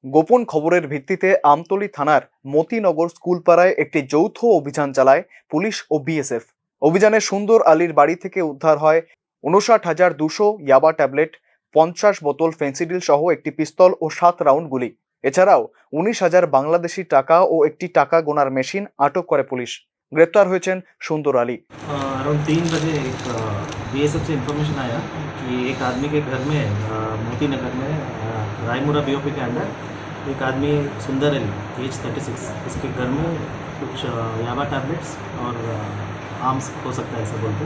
গোপন খবরের ভিত্তিতে আমতলী থানার মতিনগর স্কুলপাড়ায় একটি যৌথ অভিযান চালায় পুলিশ ও বিএসএফ। অভিযানে সুন্দর আলীর বাড়ি থেকে উদ্ধার হয় ৫৯,২০০ ইয়াবা ট্যাবলেট, ৫০ বোতল ফেন্সিডিল সহ একটি পিস্তল ও ৭ রাউন্ড গুলি। এছাড়াও ১৯,০০০ বাংলাদেশি টাকা ও একটি টাকা গোনার মেশিন আটক করে পুলিশ। গ্রেপ্তার হয়েছেন সুন্দর আলী। अराउंड 3 बजे एक बीएसएफ से इन्फॉर्मेशन आया कि एक आदमी के घर में मोती नगर में रायमुरा बीओपी के अंदर एक आदमी सुंदर अली एज 36 इसके घर में कुछ याबा टैबलेट्स और आर्म्स हो सकता है ऐसा बोलते।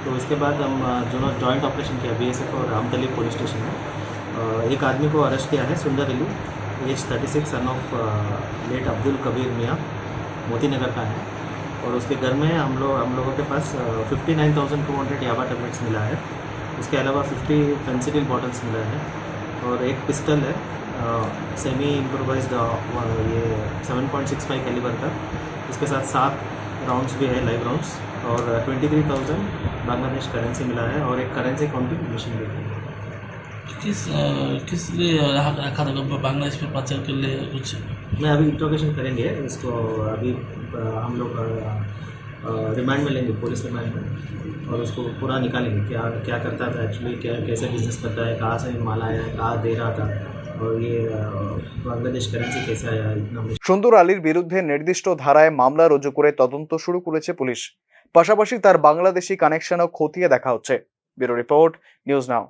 तो इसके बाद हम जो जॉइंट ऑपरेशन किया बीएसएफ और आमतली पुलिस स्टेशन में एक आदमी को अरेस्ट किया है, Sundar Ali age 36 son of late Abdul Kabir Mian, Moti नगर का है। और उसके घर में हम लोगों के पास 59,200 याबा टैबलेट्स मिला है। उसके अलावा 50 फेंसिडिल बॉटल्स मिला है और एक पिस्टल है सेमी इम्प्रोवाइज्ड ये 7.65 कैलिबर का। इसके साथ 7 राउंड्स भी है, लाइव राउंड्स, और 23,000 बांग्लादेश करेंसी मिला है और एक करेंसी काउंटिंग मशीन भी है। किस लिए रखा था बांग्लादेश में प्रचार के लिए कुछ? मैं अभी इंट्रोगेशन करेंगे इसको, अभी हम लोग रिमांड में लेंगे, पुलिस रिमांड में, और उसको पूरा निकालेंगे क्या क्या करता था एक्चुअली, क्या कैसे बिजनेस करता है, कहाँ से माल आया है, कहाँ दे रहा था, और ये बांग्लादेश करेंसी कैसे आया इतना। সুন্দর আলীর বিরুদ্ধে নির্দিষ্ট ধারায় মামলা রুজু করে তদন্ত শুরু করেছে পুলিশ। পাশাপাশি তার বাংলাদেশি কানেকশনও খতিয়ে দেখা হচ্ছে। Bureau report, news now.